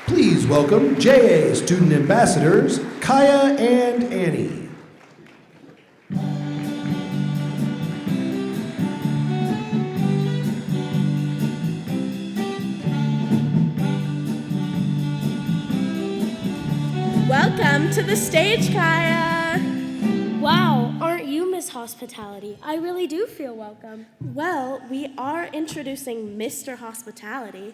Please welcome JA Student Ambassadors, Kaya and Annie. Welcome to the stage, Kaya! Wow, aren't you Miss Hospitality? I really do feel welcome. Well, we are introducing Mr. Hospitality.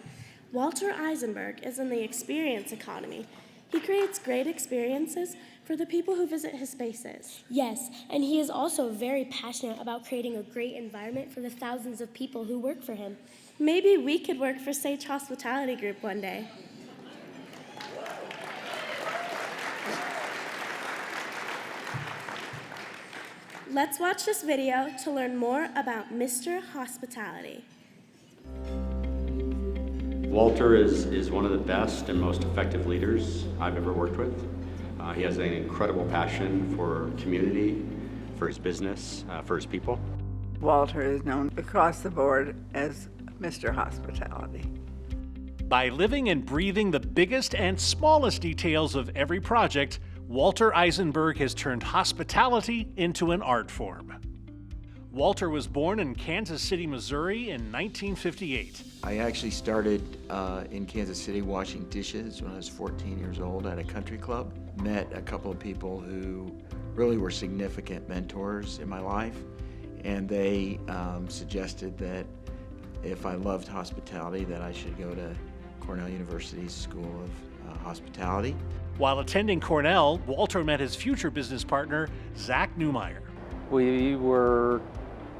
Walter Isenberg is in the experience economy. He creates great experiences for the people who visit his spaces. Yes, and he is also very passionate about creating a great environment for the thousands of people who work for him. Maybe we could work for Sage Hospitality Group one day. Let's watch this video to learn more about Mr. Hospitality. Walter is one of the best and most effective leaders I've ever worked with. He has an incredible passion for community, for his business, for his people. Walter is known across the board as Mr. Hospitality. By living and breathing the biggest and smallest details of every project, Walter Isenberg has turned hospitality into an art form. Walter was born in Kansas City, Missouri in 1958. I actually started in Kansas City washing dishes when I was 14 years old at a country club. Met a couple of people who really were significant mentors in my life, and they suggested that if I loved hospitality, that I should go to Cornell University's School of Hospitality. While attending Cornell, Walter met his future business partner, Zach Newmeyer. We were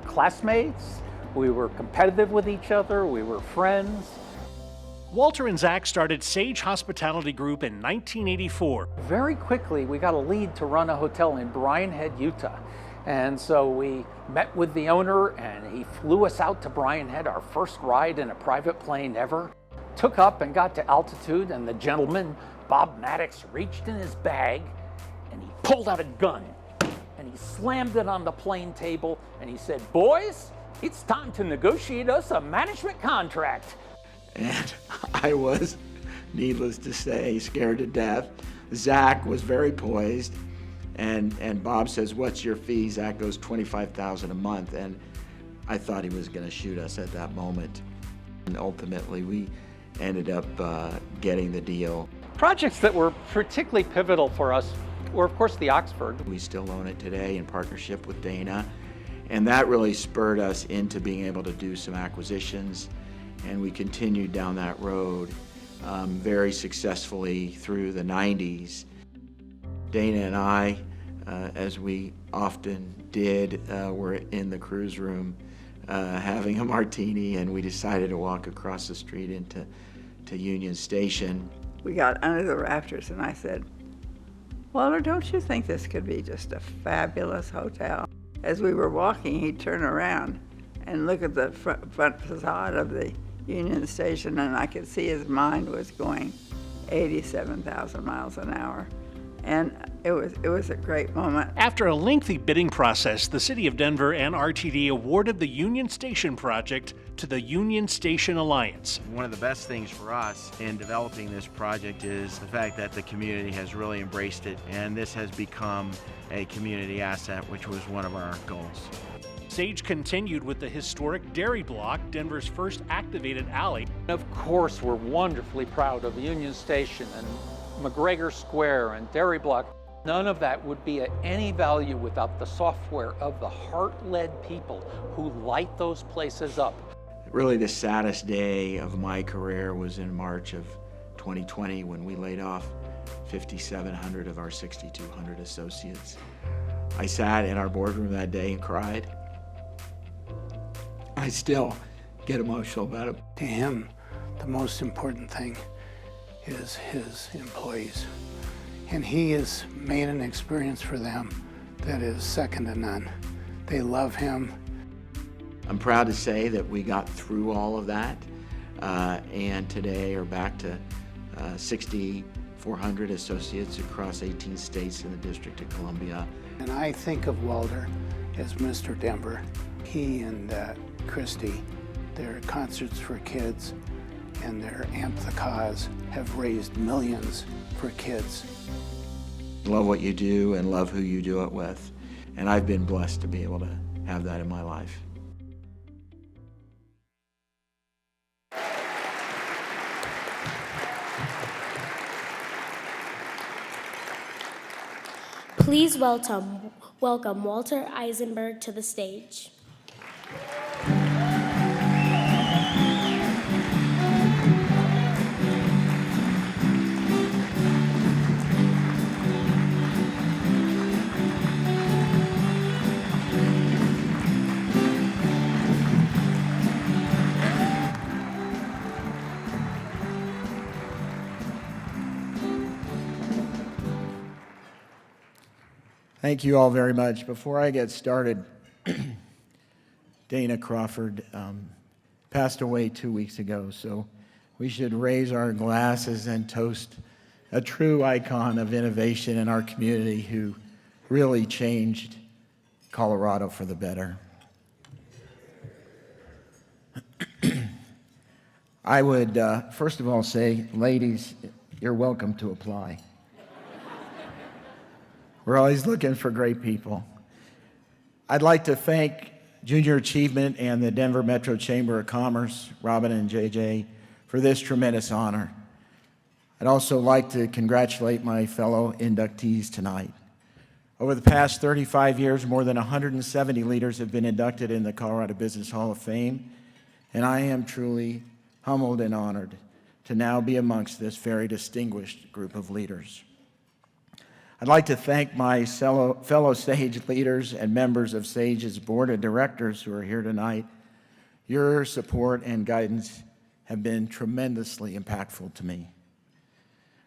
classmates, we were competitive with each other, we were friends. Walter and Zach started Sage Hospitality Group in 1984. Very quickly, we got a lead to run a hotel in Bryan Head, Utah. And so we met with the owner and he flew us out to Bryan Head, our first ride in a private plane ever. Took up and got to altitude, and the gentleman, Bob Maddox, reached in his bag and he pulled out a gun and he slammed it on the plane table and he said, "Boys, it's time to negotiate us a management contract." And I was, needless to say, scared to death. Zach was very poised, and Bob says, "What's your fee?" Zach goes, $25,000 a month, and I thought he was going to shoot us at that moment. And ultimately, we ended up getting the deal. Projects that were particularly pivotal for us were, of course, the Oxford. We still own it today in partnership with Dana, and that really spurred us into being able to do some acquisitions, and we continued down that road very successfully through the 90s. Dana and I, as we often did, were in the cruise room having a martini, and we decided to walk across the street into Union Station. We got under the rafters and I said, "Walter, don't you think this could be just a fabulous hotel?" As we were walking, he'd turn around and look at the front facade of the Union Station, and I could see his mind was going 87,000 miles an hour. And it was a great moment. After a lengthy bidding process, the City of Denver and RTD awarded the Union Station project to the Union Station Alliance. One of the best things for us in developing this project is the fact that the community has really embraced it, and this has become a community asset, which was one of our goals. Sage continued with the historic Dairy Block, Denver's first activated alley. Of course, we're wonderfully proud of Union Station and McGregor Square and Dairy Block. None of that would be at any value without the software of the heart-led people who light those places up. Really, the saddest day of my career was in March of 2020 when we laid off 5,700 of our 6,200 associates. I sat in our boardroom that day and cried. I still get emotional about it. To him, the most important thing is his employees. And he has made an experience for them that is second to none. They love him. I'm proud to say that we got through all of that, and today are back to 6,400 associates across 18 states in the District of Columbia. And I think of Walter as Mr. Denver. He and Christy, their concerts for kids, and their Amp the Cause have raised millions for kids. Love what you do and love who you do it with. And I've been blessed to be able to have that in my life. Please welcome Walter Isenberg to the stage. Thank you all very much. Before I get started, Dana Crawford passed away 2 weeks ago, so we should raise our glasses and toast a true icon of innovation in our community who really changed Colorado for the better. I would, first of all, say, ladies, you're welcome to apply. We're always looking for great people. I'd like to thank Junior Achievement and the Denver Metro Chamber of Commerce, Robin and JJ, for this tremendous honor. I'd also like to congratulate my fellow inductees tonight. Over the past 35 years, more than 170 leaders have been inducted in the Colorado Business Hall of Fame, and I am truly humbled and honored to now be amongst this very distinguished group of leaders. I'd like to thank my fellow SAGE leaders and members of SAGE's board of directors who are here tonight. Your support and guidance have been tremendously impactful to me.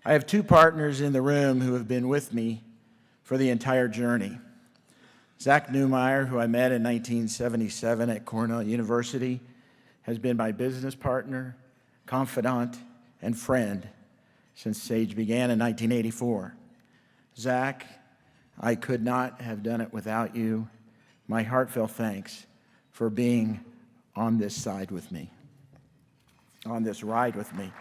I have two partners in the room who have been with me for the entire journey. Zach Newmeyer, who I met in 1977 at Cornell University, has been my business partner, confidant, and friend since SAGE began in 1984. Zach, I could not have done it without you. My heartfelt thanks for being on this side with me, on this ride with me.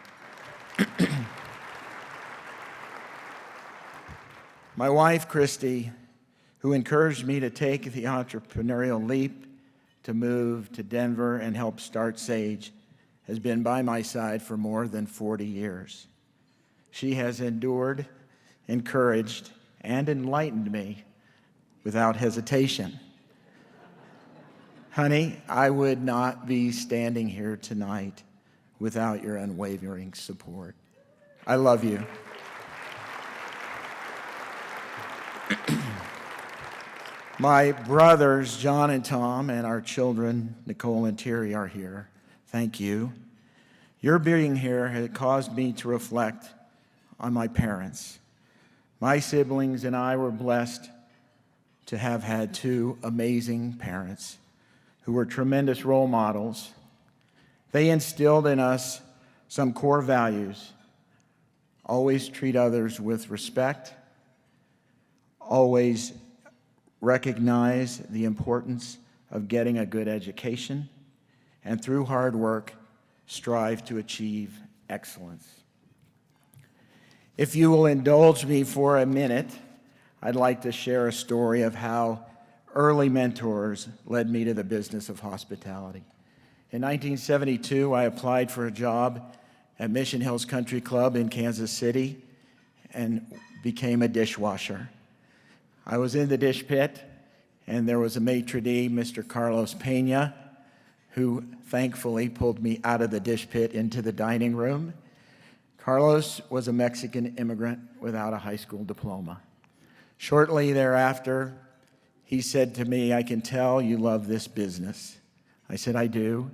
My wife, Christy, who encouraged me to take the entrepreneurial leap to move to Denver and help start SAGE, has been by my side for more than 40 years. She has endured, encouraged, and enlightened me without hesitation. Honey, I would not be standing here tonight without your unwavering support. I love you. My brothers, John and Tom, and our children, Nicole and Terry, are here. Thank you. Your being here has caused me to reflect on my parents. My siblings and I were blessed to have had two amazing parents who were tremendous role models. They instilled in us some core values: always treat others with respect, always recognize the importance of getting a good education, and through hard work, strive to achieve excellence. If you will indulge me for a minute, I'd like to share a story of how early mentors led me to the business of hospitality. In 1972, I applied for a job at Mission Hills Country Club in Kansas City and became a dishwasher. I was in the dish pit, and there was a maitre d', Mr. Carlos Pena, who thankfully pulled me out of the dish pit into the dining room. Carlos was a Mexican immigrant without a high school diploma. Shortly thereafter, he said to me, "I can tell you love this business." I said, "I do."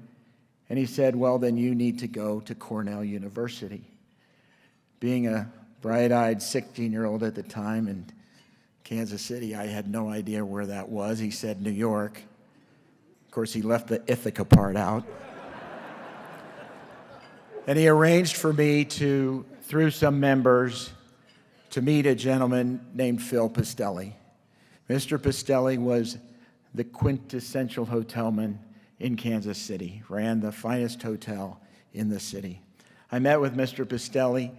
And he said, "Well, then you need to go to Cornell University." Being a bright-eyed 16-year-old at the time in Kansas City, I had no idea where that was. He said New York. Of course, he left the Ithaca part out. And he arranged for me to, through some members, to meet a gentleman named Phil Pastelli. Mr. Pastelli was the quintessential hotelman in Kansas City, ran the finest hotel in the city. I met with Mr. Pistelli,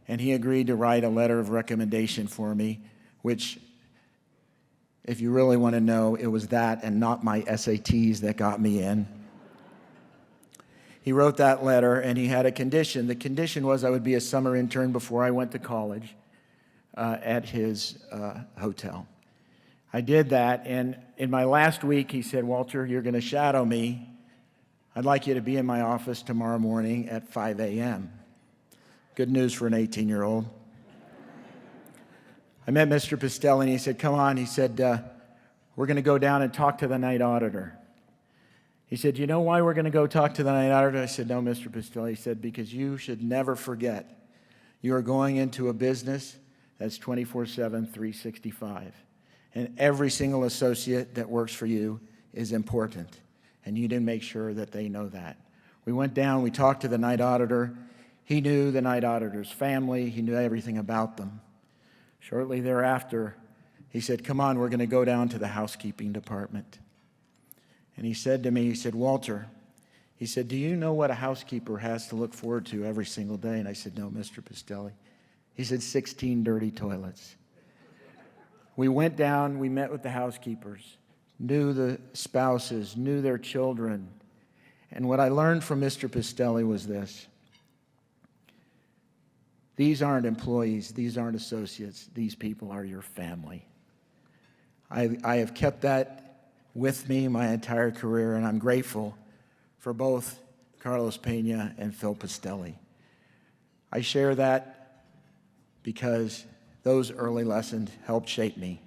and he agreed to write a letter of recommendation for me, which, if you really want to know, it was that and not my SATs that got me in. He wrote that letter, and he had a condition. The condition was I would be a summer intern before I went to college at his hotel. I did that, and in my last week, he said, Walter, you're going to shadow me. I'd like you to be in my office tomorrow morning at 5 a.m. Good news for an 18-year-old. I met Mr. Pistelli, and he said, come on. He said, we're going to go down and talk to the night auditor. He said, you know why we're going to go talk to the night auditor? I said, no, Mr. Pistelli. He said, because you should never forget you are going into a business that's 24/7, 365. And every single associate that works for you is important. And you didn't make sure that they know that. We went down, we talked to the night auditor. He knew the night auditor's family. He knew everything about them. Shortly thereafter, he said, come on, we're going to go down to the housekeeping department. And he said to me, he said, Walter, he said, do you know what a housekeeper has to look forward to every single day? And I said, no, Mr. Pistelli. He said, 16 dirty toilets. We went down, we met with the housekeepers, knew the spouses, knew their children. And what I learned from Mr. Pistelli was this. These aren't employees, these aren't associates, these people are your family. I have kept that with me my entire career, and I'm grateful for both Carlos Pena and Phil Pistelli. I share that because those early lessons helped shape me.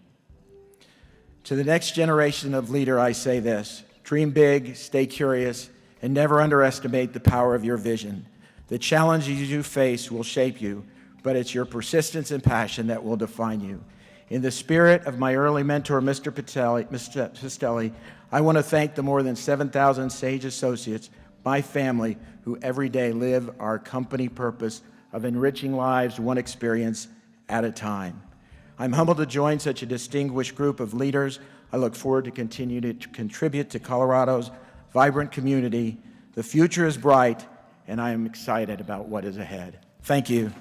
To the next generation of leader, I say this: dream big, stay curious, and never underestimate the power of your vision. The challenges you face will shape you, but it's your persistence and passion that will define you. In the spirit of my early mentor, Mr. Pistelli, I want to thank the more than 7,000 Sage associates, my family, who every day live our company purpose of enriching lives one experience at a time. I'm humbled to join such a distinguished group of leaders. I look forward to continue to contribute to Colorado's vibrant community. The future is bright, and I am excited about what is ahead. Thank you.